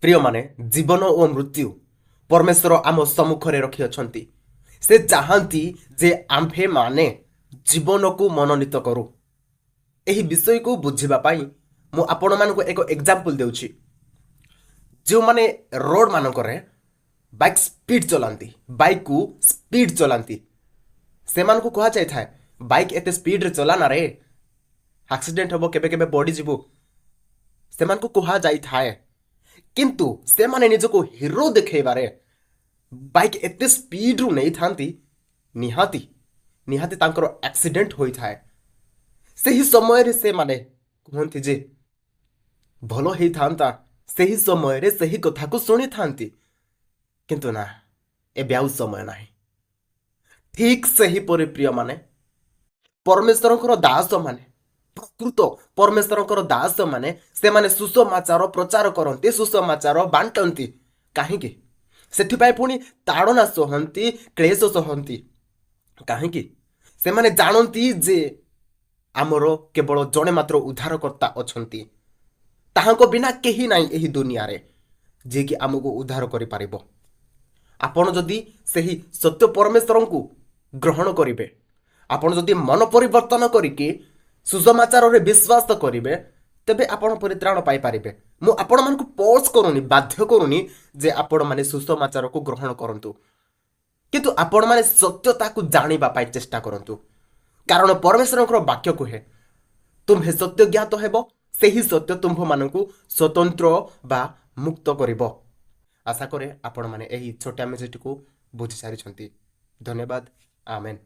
प्रिय माने जीवन और मृत्यु परमेश्वर आम सम्मुखें रखी अछंती। से चाहती जे आम्भे माने जीवन को मनोनीत करू। यही विषय को बुझिबा पाई मु आपण मानक एक एग्जांपल देउछि। जो माने रोड मानकरे बाइक स्पीड चलांती, बाइक को स्पीड चलांती, से मान को कहा जाय थाए बाइक एते स्पीड रे चलाना रे, एक्सीडेंट हबो, केबे केबे बॉडी जीवो, से मान को कहा जाय थाए। किंतु से माने निजको हीरो देखेबारे बाइक एते स्पीड रु नहीं थांती, निहाती निहाती तांकर एक्सीडेंट होई थाए। सही समय रे से माने कहंती जे भलो ही थांता, सही समय रे सही कथा को सुनी थांती, किंतु ना एबे आउ समय नाही। ठीक सही परि प्रिय माने परमेश्वरଙ୍କର ଦାସ ମାନେ, ପ୍ରକୃତ ପରମେଶ୍ୱରଙ୍କର ଦାସ ମାନେ, ସେମାନେ ସୁସମାଚାର ପ୍ରଚାର କରନ୍ତି, ସୁସମାଚାର ବାଣ୍ଟନ୍ତି। କାହିଁକି? ସେଥିପାଇଁ ପୁଣି ତାଡ଼ନା ସହନ୍ତି, କ୍ଲେଶ ସହନ୍ତି। କାହିଁକି? ସେମାନେ ଜାଣନ୍ତି ଯେ ଆମର କେବଳ ଜଣେ ମାତ୍ର ଉଦ୍ଧାରକର୍ତ୍ତା ଅଛନ୍ତି। ତାହାଙ୍କ ବିନା କେହି ନାହିଁ ଏହି ଦୁନିଆରେ ଯିଏକି ଆମକୁ ଉଦ୍ଧାର କରିପାରିବ। ଆପଣ ଯଦି ସେହି ସତ୍ୟ ପରମେଶ୍ୱରଙ୍କୁ ଗ୍ରହଣ କରିବେ, ଆପଣ ଯଦି ମନ ପରିବର୍ତ୍ତନ କରିକି ସୁସମାଚାରରେ ବିଶ୍ୱାସ କରିବେ, ତେବେ ଆପଣ ପରିତ୍ରାଣ ପାଇପାରିବେ। ମୁଁ ଆପଣମାନଙ୍କୁ ଫୋର୍ସ କରୁନି, ବାଧ୍ୟ କରୁନି ଯେ ଆପଣମାନେ ସୁସମାଚାରକୁ ଗ୍ରହଣ କରନ୍ତୁ, କିନ୍ତୁ ଆପଣମାନେ ସତ୍ୟତାକୁ ଜାଣିବା ପାଇଁ ଚେଷ୍ଟା କରନ୍ତୁ। କାରଣ ପରମେଶ୍ୱରଙ୍କର ବାକ୍ୟ କୁହେ ତୁମ୍ଭେ ସତ୍ୟ ଜ୍ଞାତ ହେବ, ସେହି ସତ୍ୟ ତୁମ୍ଭମାନଙ୍କୁ ସ୍ୱତନ୍ତ୍ର ବା ମୁକ୍ତ କରିବ। ଆଶା କରେ ଆପଣମାନେ ଏହି ଛୋଟିଆ ମେସେଜଟିକୁ ବୁଝି ସାରିଛନ୍ତି। ଧନ୍ୟବାଦ। ଆମେନ୍।